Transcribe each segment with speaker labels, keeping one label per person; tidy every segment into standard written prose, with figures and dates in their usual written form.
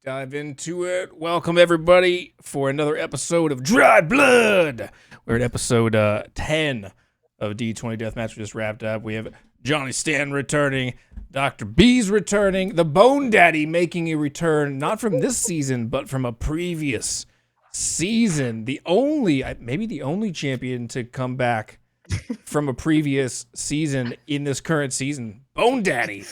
Speaker 1: dive into it. Welcome, everybody, for another episode of Dried Blood. We're at episode 10 of D20 Deathmatch. We just wrapped up. We have Johnny Stan returning, Dr. B's returning, the Bone Daddy making a return, not from this season, but from a previous season. Maybe the only champion to come back from a previous season in this current season. Bone Daddy.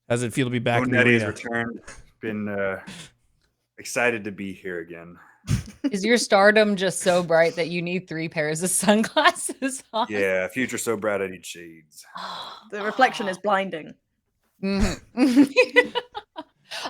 Speaker 1: How does it feel to be back in the arena?
Speaker 2: Daddy's returned. Been excited to be here again.
Speaker 3: Is your stardom just so bright that you need 3 pairs of sunglasses on?
Speaker 2: Yeah, future so bright I need shades.
Speaker 4: The reflection is blinding.
Speaker 3: Mm-hmm.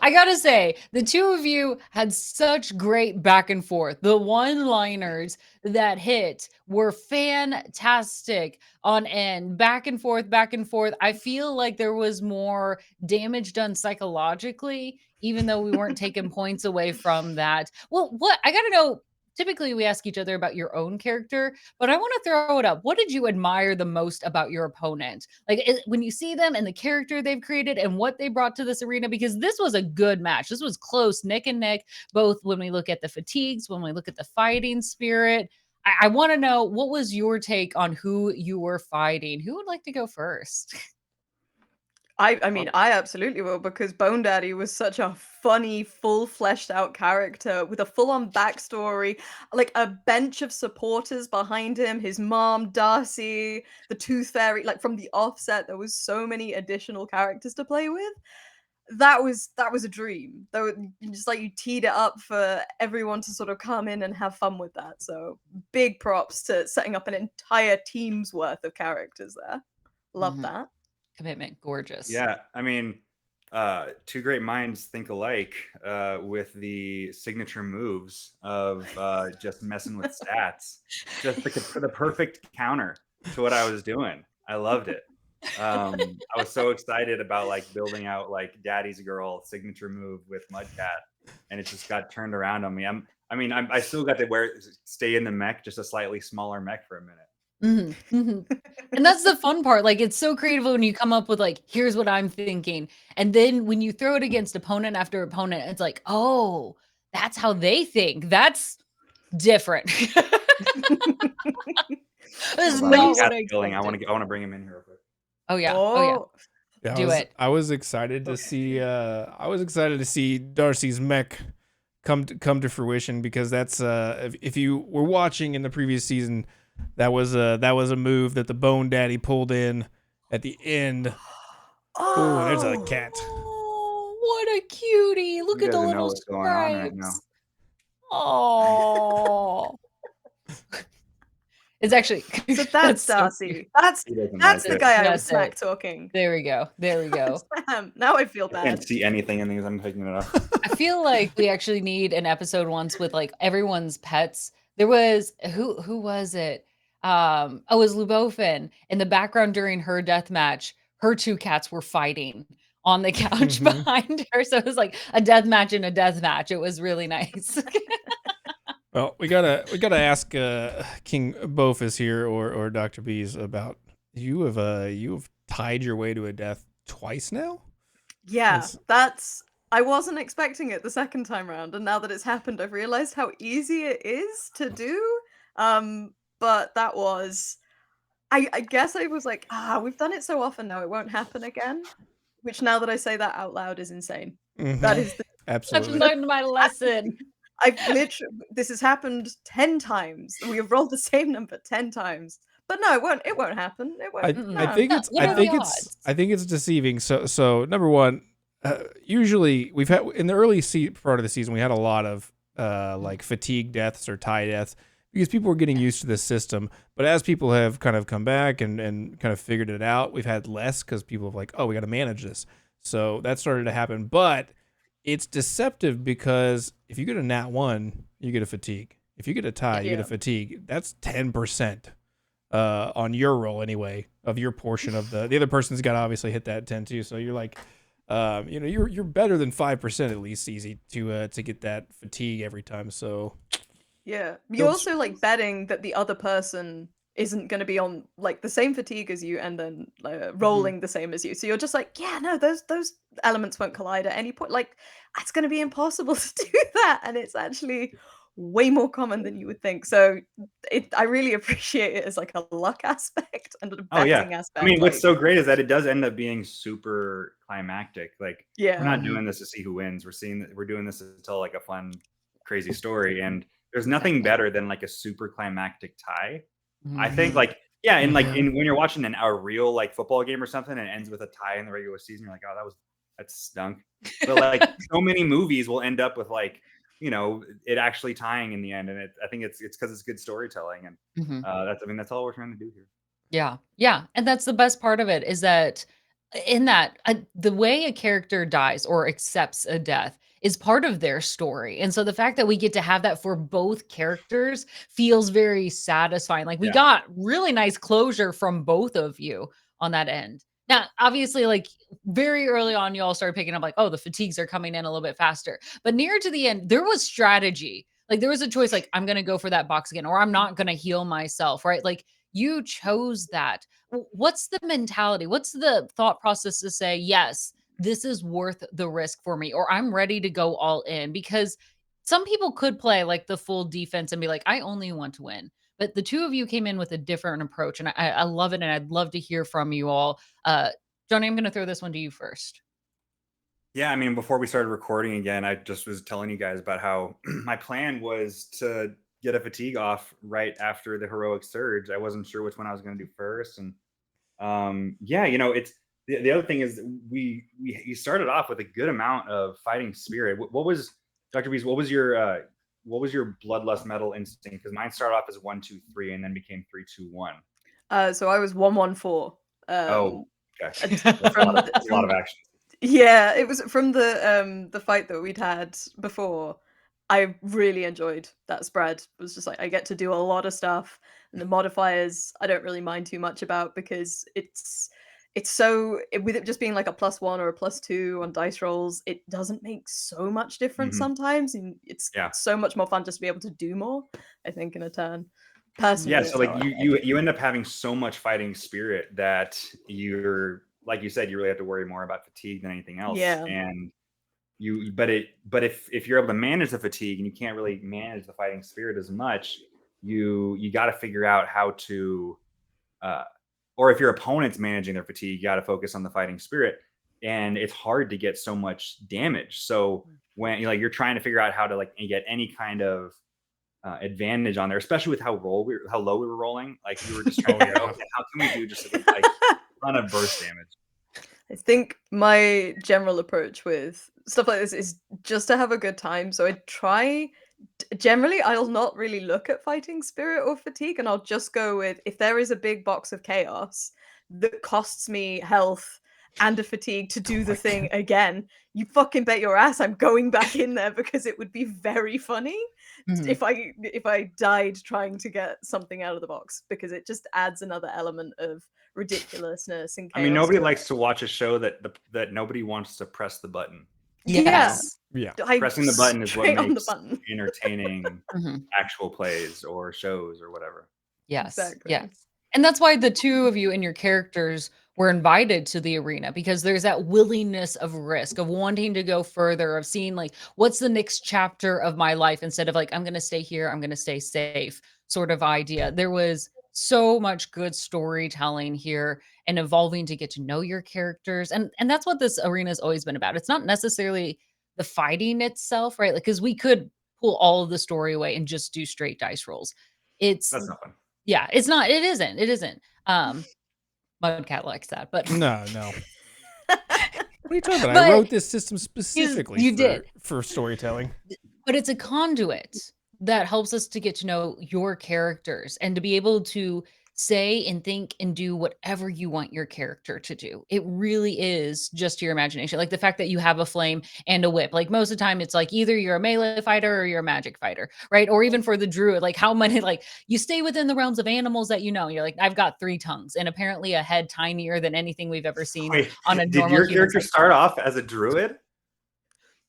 Speaker 3: I gotta say, the two of you had such great back and forth. The one-liners that hit were fantastic on end, back and forth, back and forth. I feel like there was more damage done psychologically, even though we weren't taking points away from that. Well, what I gotta know, typically we ask each other about your own character, but I want to throw it up. What did you admire the most about your opponent? Like when you see them and the character they've created and what they brought to this arena, because this was a good match. This was close, neck and neck, both when we look at the fatigues, when we look at the fighting spirit. I want to know, what was your take on who you were fighting? Who would like to go first?
Speaker 4: I mean, I absolutely will, because Bone Daddy was such a funny, full fleshed out character with a full on backstory, like a bench of supporters behind him, his mom, Darcy, the Tooth Fairy, like from the offset, there was so many additional characters to play with. That was a dream. Though just like you teed it up for everyone to sort of come in and have fun with that. So big props to setting up an entire team's worth of characters there. Love that.
Speaker 3: Commitment, gorgeous.
Speaker 2: Yeah, I mean, two great minds think alike with the signature moves of just messing with stats. Just the perfect counter to what I was doing. I loved it. I was so excited about like building out like Daddy's Girl signature move with Mudcat, and it just got turned around on me. I still got to stay in the mech, just a slightly smaller mech for a minute.
Speaker 3: And that's the fun part. Like, it's so creative when you come up with like, here's what I'm thinking, and then when you throw it against opponent after opponent, it's like, oh, that's how they think. That's different. This is not what I expected.
Speaker 2: I want to bring him in here real quick.
Speaker 3: Oh yeah.
Speaker 1: Yeah,
Speaker 3: Do it.
Speaker 1: I was excited to see. I was excited to see Darcy's mech come to fruition, because that's if you were watching in the previous season, that was a move that the Bone Daddy pulled in at the end. Oh, there's a cat.
Speaker 3: Oh, what a cutie! Look at the little stripes. Right, oh. It's actually
Speaker 4: so that's Darcy. That's the guy I was smack talking.
Speaker 3: There we go.
Speaker 4: Now I feel bad.
Speaker 2: I can't see anything in these. I'm picking it up.
Speaker 3: I feel like we actually need an episode once with like everyone's pets. There was who was it? It was Lubofin. In the background during her death match, her 2 cats were fighting on the couch behind her. So it was like a death match in a death match. It was really nice.
Speaker 1: Well, we gotta ask King Bofus here or Dr. B's about you have tied your way to a death twice now.
Speaker 4: Yeah, I wasn't expecting it the second time round, and now that it's happened, I've realized how easy it is to do. But that was, I guess I was like, we've done it so often now, it won't happen again. Which now that I say that out loud is insane. That is
Speaker 1: absolutely.
Speaker 3: I've learned my lesson.
Speaker 4: This has happened 10 times. We have rolled the same number 10 times. But no, it won't happen. It won't.
Speaker 1: I think it's deceiving. So number one, usually we've had in the early part of the season, we had a lot of like fatigue deaths or tie deaths, because people were getting used to this system. But as people have kind of come back and kind of figured it out, we've had less, because people have like, oh, we got to manage this. So that started to happen. But it's deceptive, because if you get a nat 1, you get a fatigue. If you get a tie, you get a fatigue. That's 10% on your roll anyway, of your portion of the other person's got to obviously hit that 10 too. So you're like, you're better than 5% at least easy to get that fatigue every time. So
Speaker 4: yeah, you're also like betting that the other person isn't going to be on like the same fatigue as you and then rolling the same as you. So you're just like, yeah, no, those elements won't collide at any point. Like it's going to be impossible to do that, and it's actually way more common than you would think. So I really appreciate it as like a luck aspect and a betting aspect.
Speaker 2: I mean, what's so great is that it does end up being super climactic. Like, we're not doing this to see who wins. We're doing this to tell like a fun, crazy story. And there's nothing better than like a super climactic tie. I think like, and like when you're watching a real like football game or something and it ends with a tie in the regular season, you're like, oh, that stunk. But like so many movies will end up with like, you know, it actually tying in the end. And I think it's because it's good storytelling. And that's all we're trying to do here.
Speaker 3: Yeah. And that's the best part of it, is that the way a character dies or accepts a death is part of their story. And so the fact that we get to have that for both characters feels very satisfying. Like we got really nice closure from both of you on that end. Now, obviously, like very early on, you all started picking up like, oh, the fatigues are coming in a little bit faster. But near to the end, there was strategy. Like there was a choice, like I'm going to go for that box again, or I'm not going to heal myself, right? Like you chose that. What's the mentality? What's the thought process to say, yes, this is worth the risk for me, or I'm ready to go all in? Because some people could play like the full defense and be like, I only want to win. But the two of you came in with a different approach, and I love it, and I'd love to hear from you all. Johnny, I'm going to throw this one to you first.
Speaker 2: Yeah, I mean, before we started recording again, I just was telling you guys about how my plan was to get a fatigue off right after the heroic surge. I wasn't sure which one I was going to do first, and you know, it's the other thing is you started off with a good amount of fighting spirit. What was Dr. Bees? What was your bloodlust metal instinct? Because mine started off as 1, 2, 3, and then became 3, 2, 1.
Speaker 4: So I was 1, 1, 4.
Speaker 2: Oh, okay. That's a lot of action.
Speaker 4: Yeah, it was from the fight that we'd had before. I really enjoyed that spread. It was just like I get to do a lot of stuff, and the modifiers I don't really mind too much about, because with it just being like a +1 or a +2 on dice rolls, it doesn't make so much difference sometimes, and it's so much more fun just to be able to do more, I think, in a turn. Personally,
Speaker 2: yeah, so like you end up having so much fighting spirit that you're, like you said, you really have to worry more about fatigue than anything else.
Speaker 4: Yeah.
Speaker 2: And but if you're able to manage the fatigue and you can't really manage the fighting spirit as much, you got to figure out how to or if your opponent's managing their fatigue, you got to focus on the fighting spirit. And it's hard to get so much damage. So when you're trying to figure out how to like get any kind of advantage on there, especially with how low we were rolling, like we were just trying to figure out, okay, how can we do just like a ton of burst damage.
Speaker 4: I think my general approach with stuff like this is just to have a good time. So I try, generally, I'll not really look at fighting spirit or fatigue, and I'll just go with, if there is a big box of chaos that costs me health and a fatigue to do the thing again, you fucking bet your ass I'm going back in there, because it would be very funny if I died trying to get something out of the box, because it just adds another element of ridiculousness and chaos.
Speaker 2: I mean, nobody likes to watch a show that nobody wants to press the button.
Speaker 3: Yes.
Speaker 1: Yeah.
Speaker 2: Pressing the button is what makes entertaining actual plays or shows or whatever.
Speaker 3: Yes.
Speaker 4: Exactly.
Speaker 3: Yes. And that's why the two of you and your characters were invited to the arena, because there's that willingness of risk, of wanting to go further, of seeing like, what's the next chapter of my life, instead of like, I'm going to stay here, I'm going to stay safe sort of idea. There was so much good storytelling here and evolving to get to know your characters. And that's what this arena has always been about. It's not necessarily the fighting itself, right? Like, because we could pull all of the story away and just do straight dice rolls.
Speaker 2: That's not fun.
Speaker 3: Yeah, it's not. It isn't. Mudcat likes that, but
Speaker 1: no. What are you talking about? I wrote this system specifically for storytelling.
Speaker 3: But it's a conduit that helps us to get to know your characters and to be able to say and think and do whatever you want your character to do. It really is just your imagination. Like the fact that you have a flame and a whip. Like most of the time it's like either you're a melee fighter or you're a magic fighter, right? Or even for the druid, like how many, like you stay within the realms of animals that you know. You're like, I've got 3 tongues and apparently a head tinier than anything we've ever seen on a normal.
Speaker 2: Did your character start off as a druid?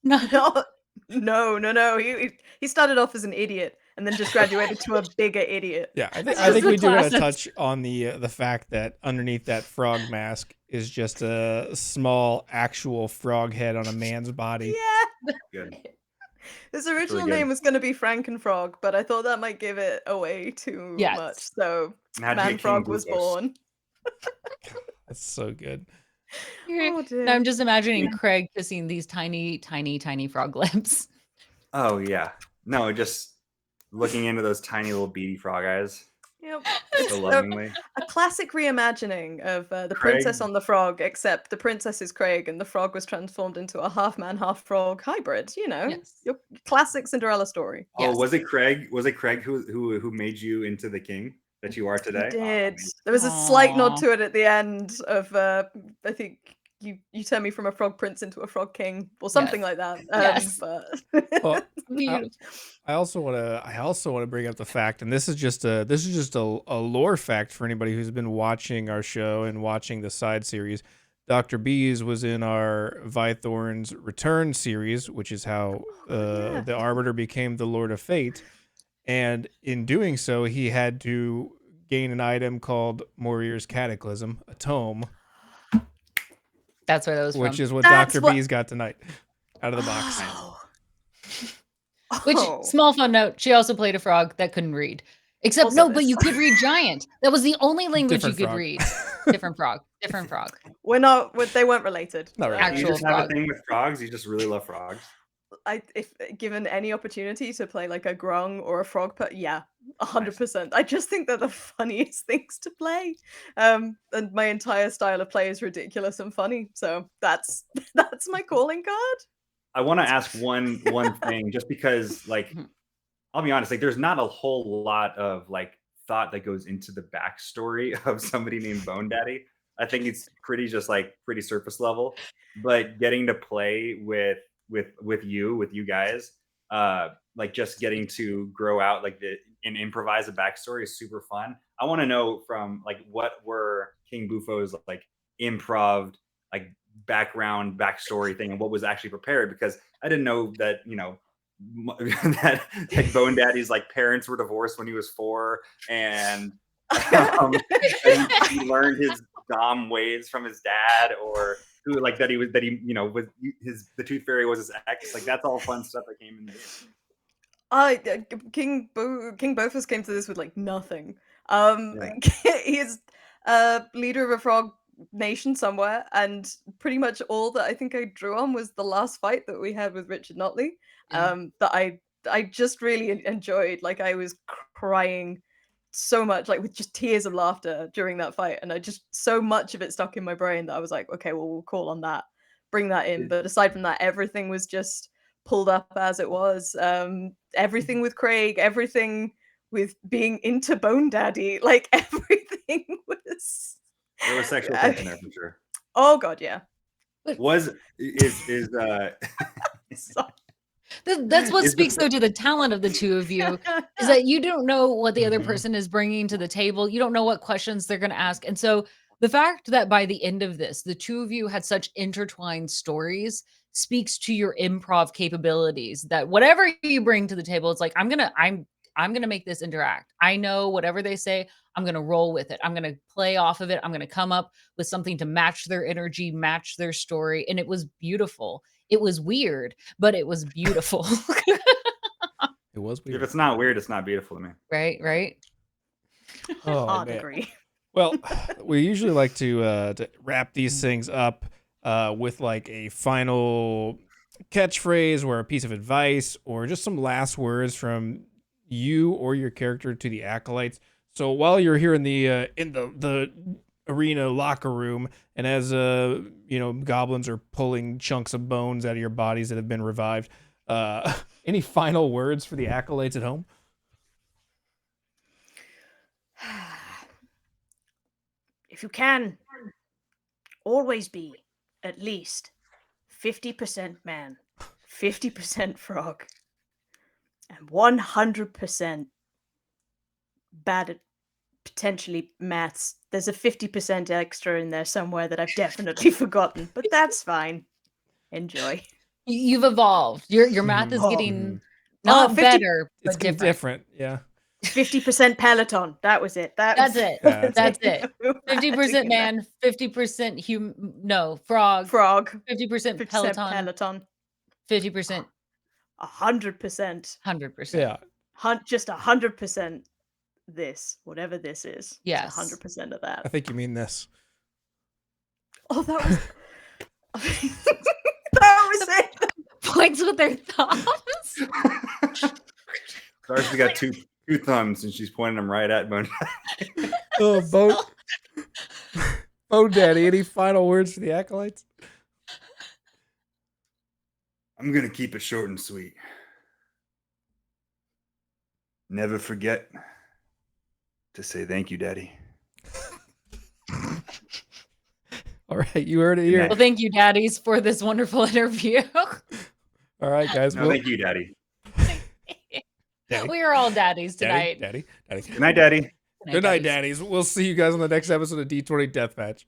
Speaker 4: No. He started off as an idiot. and then just graduated to a bigger idiot.
Speaker 1: Yeah, I
Speaker 3: That's
Speaker 1: think
Speaker 3: just
Speaker 1: we
Speaker 3: the
Speaker 1: do gotta
Speaker 3: process.
Speaker 1: touch on the fact that underneath that frog mask is just a small actual frog head on a man's body.
Speaker 4: Yeah.
Speaker 2: Good.
Speaker 4: His
Speaker 2: really
Speaker 4: original
Speaker 2: good.
Speaker 4: name was going to be Frankenfrog, but I thought that might give it away too
Speaker 3: Yes.
Speaker 4: much. So
Speaker 2: And how'd you
Speaker 4: Man
Speaker 2: get King
Speaker 4: Frog was
Speaker 2: Bufus?
Speaker 4: born.
Speaker 1: That's so good.
Speaker 4: Oh dear.
Speaker 3: Now I'm just imagining Craig kissing these tiny, tiny, tiny frog lips.
Speaker 2: Oh yeah. No, just looking into those tiny little beady frog eyes
Speaker 4: Yep.
Speaker 2: so
Speaker 4: It's
Speaker 2: lovingly.
Speaker 4: a classic reimagining of the
Speaker 2: Craig.
Speaker 4: Princess on the Frog, except the princess is Craig and the frog was transformed into a half man, half frog hybrid. You know,
Speaker 3: Yes.
Speaker 4: your classic Cinderella story.
Speaker 2: Oh,
Speaker 3: Yes.
Speaker 2: was it Craig? Was it Craig who made you into the king that you are
Speaker 4: He
Speaker 2: today? Oh,
Speaker 4: did.
Speaker 2: amazing.
Speaker 4: There was a slight nod
Speaker 3: Aw.
Speaker 4: to it at the end of I think you turned me from a frog prince into a frog king or something
Speaker 3: Yes.
Speaker 4: like that.
Speaker 3: Yes.
Speaker 4: But
Speaker 1: Well,
Speaker 3: Beautiful.
Speaker 1: I also want to bring up the fact, and this is just a lore fact for anybody who's been watching our show and watching the side series. Dr. Bees was in our Vythorn's Return series, which is how
Speaker 4: yeah.
Speaker 1: the Arbiter became the Lord of Fate, and in doing so, he had to gain an item called Morir's Cataclysm, a tome,
Speaker 3: That's where that was
Speaker 1: which
Speaker 3: from.
Speaker 1: is what
Speaker 4: That's
Speaker 1: Dr.
Speaker 4: what-
Speaker 1: Bees got tonight out of the box.
Speaker 4: Oh.
Speaker 3: Which,
Speaker 4: Oh.
Speaker 3: small fun note, she also played a frog that couldn't read. Except,
Speaker 4: Also
Speaker 3: no, but
Speaker 4: this.
Speaker 3: you could read giant. That was the only language
Speaker 1: Different
Speaker 3: you could
Speaker 1: frog.
Speaker 3: read. Different frog. Different frog.
Speaker 4: They weren't related.
Speaker 1: Not really.
Speaker 2: You
Speaker 3: Actual
Speaker 2: just have a
Speaker 3: frog.
Speaker 2: thing with frogs. You just really love frogs.
Speaker 4: If given any opportunity to play like a grung or a frog, yeah, 100%. I just think they're the funniest things to play. And my entire style of play is ridiculous and funny. So that's my calling card.
Speaker 2: I want to ask one thing, just because, like,
Speaker 3: Mhm.
Speaker 2: I'll be honest, like, there's not a whole lot of like thought that goes into the backstory of somebody named Bone Daddy. I think it's pretty surface level. But getting to play with you guys, like just getting to grow out and improvise a backstory is super fun. I want to know from like what were King Bufo's like improv like backstory thing and what was actually prepared, because I didn't know that that like Bone Daddy's like parents were divorced when he was 4, and he learned his dom ways from his dad, or who like that he was the Tooth Fairy was his ex. Like that's all fun stuff that came in the game.
Speaker 4: King Bofus came to this with like nothing.
Speaker 2: Yeah.
Speaker 4: He's leader of a frog nation somewhere, and pretty much all that I think I drew on was the last fight that we had with Richard Notley. That I just really enjoyed. Like I was crying so much, like with just tears of laughter during that fight, and I just so much of it stuck in my brain that I was like, okay, well we'll call on that, bring that in. But aside from that, everything was just pulled up as it was. Everything with Craig, everything with being into Bone Daddy, like everything was.
Speaker 2: There was sexual tension there for sure.
Speaker 4: Oh god, yeah.
Speaker 3: That's what
Speaker 2: Is the
Speaker 3: speaks though to the talent of the two of you, is that you don't know what the other
Speaker 2: Mhm.
Speaker 3: person is bringing to the table. You don't know what questions they're going to ask. And so the fact that by the end of this, the two of you had such intertwined stories speaks to your improv capabilities, that whatever you bring to the table, it's like, I'm going to make this interact. I know whatever they say, I'm going to roll with it. I'm going to play off of it. I'm going to come up with something to match their energy, match their story. And it was beautiful. It was weird, but it was beautiful.
Speaker 1: It was
Speaker 2: If
Speaker 1: weird.
Speaker 2: it's not weird, it's not beautiful to me.
Speaker 3: Right.
Speaker 1: Oh
Speaker 4: Hard
Speaker 1: man.
Speaker 4: agree.
Speaker 1: Well, we usually like to wrap these things up with like a final catchphrase or a piece of advice or just some last words from you or your character to the acolytes. So while you're here in the arena locker room, and as goblins are pulling chunks of bones out of your bodies that have been revived, any final words for the acolytes at home?
Speaker 5: If you can, always be at least 50% man, 50% frog, and 100% bad at potentially maths. There's a 50% extra in there somewhere that I've definitely forgotten, but that's fine. Enjoy.
Speaker 3: You've evolved. Your math is
Speaker 2: Oh,
Speaker 3: getting Not
Speaker 5: 50
Speaker 3: better,
Speaker 1: It's
Speaker 3: but different.
Speaker 1: different. Yeah.
Speaker 5: 50% Peloton. That was it.
Speaker 3: That's it.
Speaker 1: Yeah,
Speaker 3: That's it. 50% man, 50% frog,
Speaker 5: Frog.
Speaker 3: 50%
Speaker 5: 50%
Speaker 3: Peloton,
Speaker 5: Peloton.
Speaker 3: 50%,
Speaker 5: 100%.
Speaker 3: 100%.
Speaker 1: Yeah.
Speaker 5: Just 100% this, whatever this is.
Speaker 3: Yes.
Speaker 5: 100% of
Speaker 1: I
Speaker 5: that.
Speaker 1: think you mean this.
Speaker 5: Oh, that was. That was it.
Speaker 3: Points with their thumbs.
Speaker 2: Darcy got two thumbs and she's pointing them right at Bone.
Speaker 1: Oh, Bone Daddy, any final words for the acolytes?
Speaker 2: I'm gonna keep it short and sweet. Never forget to say thank you, Daddy.
Speaker 1: All right, you heard it here.
Speaker 3: Well, thank you, daddies, for this wonderful interview.
Speaker 1: All right, guys.
Speaker 2: No, thank you, Daddy.
Speaker 1: Daddy.
Speaker 3: We are all daddies tonight.
Speaker 1: Daddy.
Speaker 2: Good night, Daddy.
Speaker 1: Good night, daddies. We'll see you guys on the next episode of D20 Deathmatch.